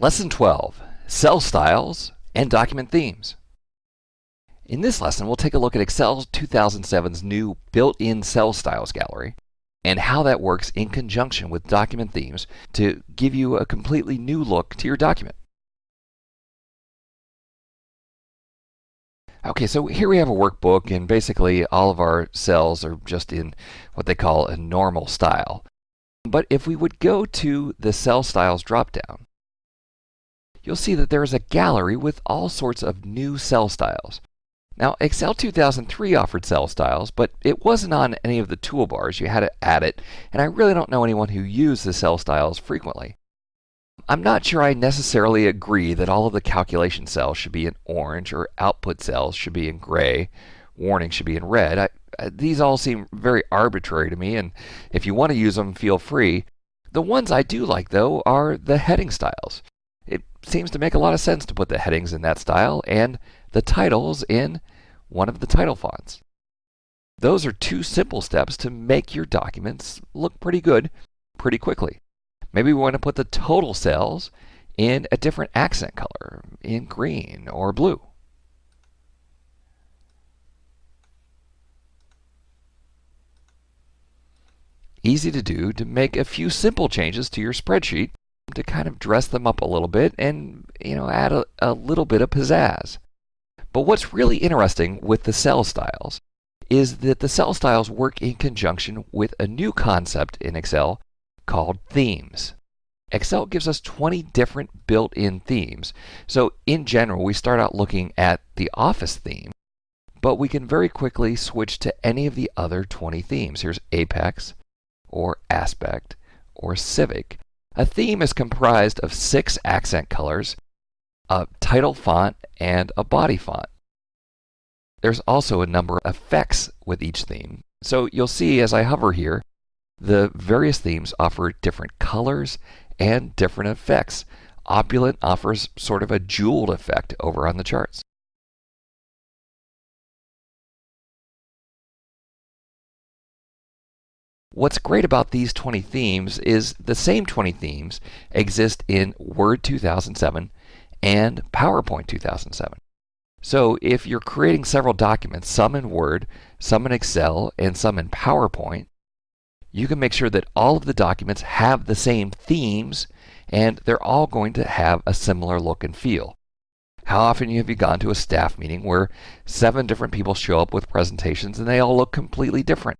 Lesson 12, Cell Styles and Document Themes. In this lesson, we'll take a look at Excel 2007's new built-in Cell Styles gallery and how that works in conjunction with document themes to give you a completely new look to your document. Okay, so here we have a workbook, and basically all of our cells are just in what they call a normal style. But if we would go to the Cell Styles dropdown, you'll see that there is a gallery with all sorts of new cell styles. Now, Excel 2003 offered cell styles, but it wasn't on any of the toolbars. You had to add it, and I really don't know anyone who used the cell styles frequently. I'm not sure I necessarily agree that all of the calculation cells should be in orange or output cells should be in gray, warning should be in red. These all seem very arbitrary to me, and if you want to use them, feel free. The ones I do like, though, are the heading styles. It seems to make a lot of sense to put the headings in that style and the titles in one of the title fonts. Those are two simple steps to make your documents look pretty good pretty quickly. Maybe we want to put the total cells in a different accent color, in green or blue. Easy to do to make a few simple changes to your spreadsheet to kind of dress them up a little bit and add a little bit of pizzazz. But what's really interesting with the cell styles is that the cell styles work in conjunction with a new concept in Excel called themes. Excel gives us 20 different built-in themes. So in general, we start out looking at the Office theme, but we can very quickly switch to any of the other 20 themes. Here's Apex, or Aspect, or Civic. A theme is comprised of 6 accent colors, a title font, and a body font. There's also a number of effects with each theme. So you'll see as I hover here, the various themes offer different colors and different effects. Opulent offers sort of a jeweled effect over on the charts. What's great about these 20 themes is the same 20 themes exist in Word 2007 and PowerPoint 2007. So if you're creating several documents, some in Word, some in Excel, and some in PowerPoint, you can make sure that all of the documents have the same themes and they're all going to have a similar look and feel. How often have you gone to a staff meeting where 7 different people show up with presentations and they all look completely different?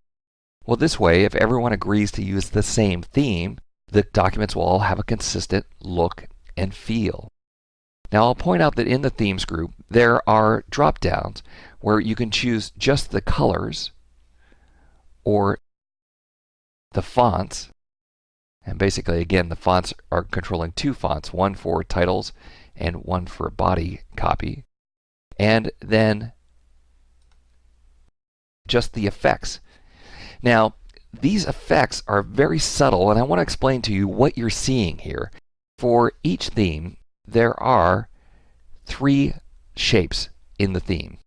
Well, this way, if everyone agrees to use the same theme, the documents will all have a consistent look and feel. Now, I'll point out that in the themes group, there are drop-downs where you can choose just the colors or the fonts. And basically, again, the fonts are controlling 2 fonts, one for titles and one for body copy. And then just the effects. Now, these effects are very subtle, and I want to explain to you what you're seeing here. For each theme, there are 3 shapes in the theme.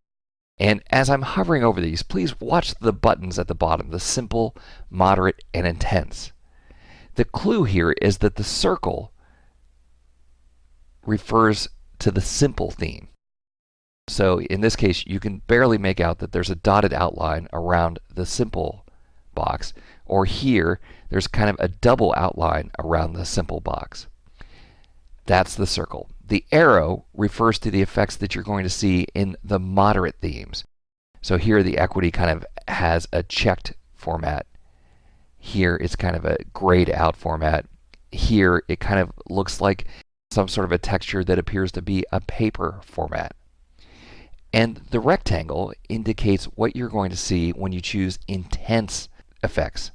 And as I'm hovering over these, please watch the buttons at the bottom, the simple, moderate, and intense. The clue here is that the circle refers to the simple theme. So in this case, you can barely make out that there's a dotted outline around the simple box, or here, there's kind of a double outline around the simple box. That's the circle. The arrow refers to the effects that you're going to see in the moderate themes. So here the equity kind of has a checked format. Here it's kind of a grayed out format. Here it kind of looks like some sort of a texture that appears to be a paper format. And the rectangle indicates what you're going to see when you choose intense effects.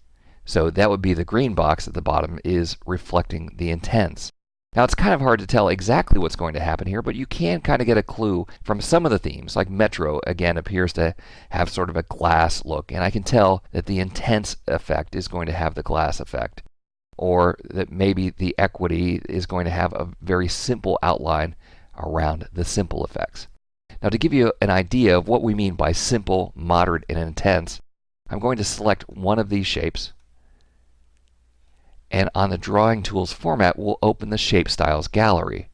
So that would be the green box at the bottom is reflecting the intense. Now, it's kind of hard to tell exactly what's going to happen here, but you can kind of get a clue from some of the themes, like Metro, again, appears to have sort of a glass look, and I can tell that the intense effect is going to have the glass effect, or that maybe the equity is going to have a very simple outline around the simple effects. Now, to give you an idea of what we mean by simple, moderate, and intense, I'm going to select one of these shapes, and on the Drawing Tools format, we'll open the Shape Styles gallery.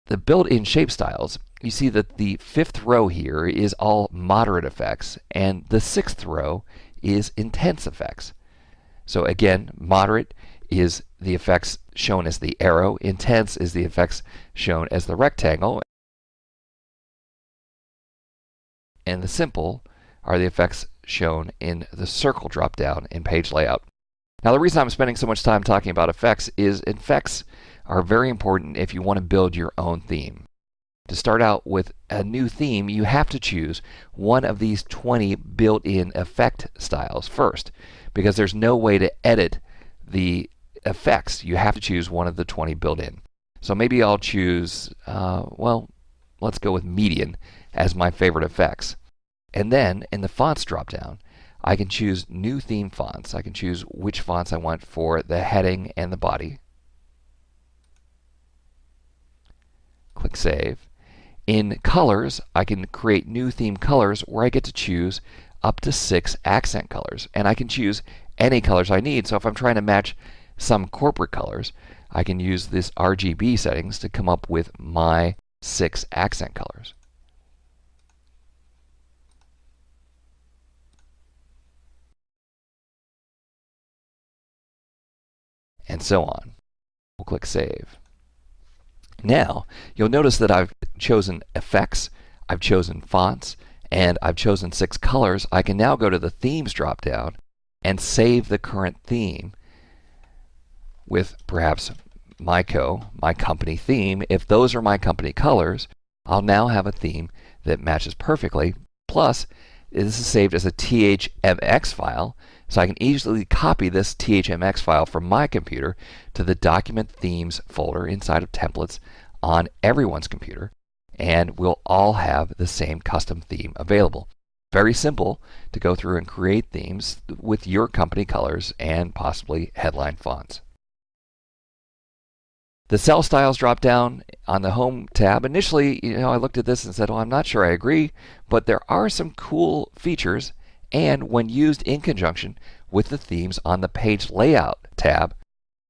The built-in shape styles, you see that the 5th row here is all moderate effects, and the 6th row is intense effects. So again, moderate is the effects shown as the arrow, intense is the effects shown as the rectangle, and the simple are the effects shown in the circle drop-down in page layout. Now, the reason I'm spending so much time talking about effects is effects are very important if you want to build your own theme. To start out with a new theme, you have to choose one of these 20 built-in effect styles first, because there's no way to edit the effects. You have to choose one of the 20 built-in. So maybe I'll choose, well, let's go with median as my favorite effects. And then in the fonts drop-down, I can choose new theme fonts. I can choose which fonts I want for the heading and the body. Click Save. In colors, I can create new theme colors where I get to choose up to 6 accent colors. And I can choose any colors I need. So if I'm trying to match some corporate colors, I can use this RGB settings to come up with my 6 accent colors. And so on. We'll click Save. Now, you'll notice that I've chosen effects, I've chosen fonts, and I've chosen 6 colors. I can now go to the Themes drop-down and save the current theme with perhaps my company theme. If those are my company colors, I'll now have a theme that matches perfectly. Plus, this is saved as a THMX file, so I can easily copy this THMX file from my computer to the Document Themes folder inside of Templates on everyone's computer, and we'll all have the same custom theme available. Very simple to go through and create themes with your company colors and possibly headline fonts. The Cell Styles drop-down on the Home tab, initially, I looked at this and said, well, I'm not sure I agree, but there are some cool features, and when used in conjunction with the themes on the Page Layout tab,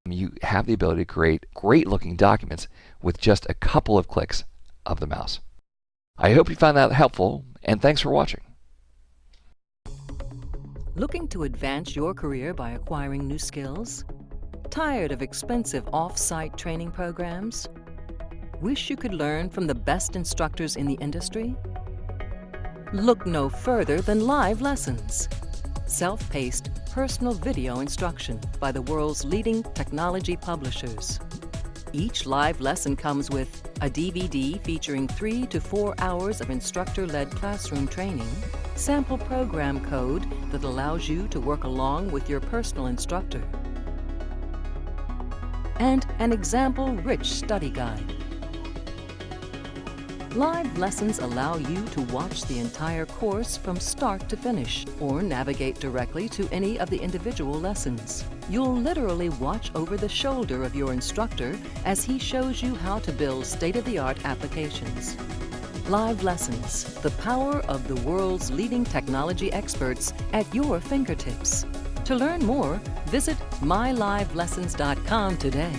you have the ability to create great-looking documents with just a couple of clicks of the mouse. I hope you found that helpful, and thanks for watching. Looking to advance your career by acquiring new skills? Tired of expensive off-site training programs? Wish you could learn from the best instructors in the industry? Look no further than live lessons. Self-paced, personal video instruction by the world's leading technology publishers. Each live lesson comes with a DVD featuring 3 to 4 hours of instructor-led classroom training, sample program code that allows you to work along with your personal instructor, and an example-rich study guide. Live lessons allow you to watch the entire course from start to finish, or navigate directly to any of the individual lessons. You'll literally watch over the shoulder of your instructor as he shows you how to build state-of-the-art applications. Live lessons, the power of the world's leading technology experts at your fingertips. To learn more, visit mylivelessons.com today.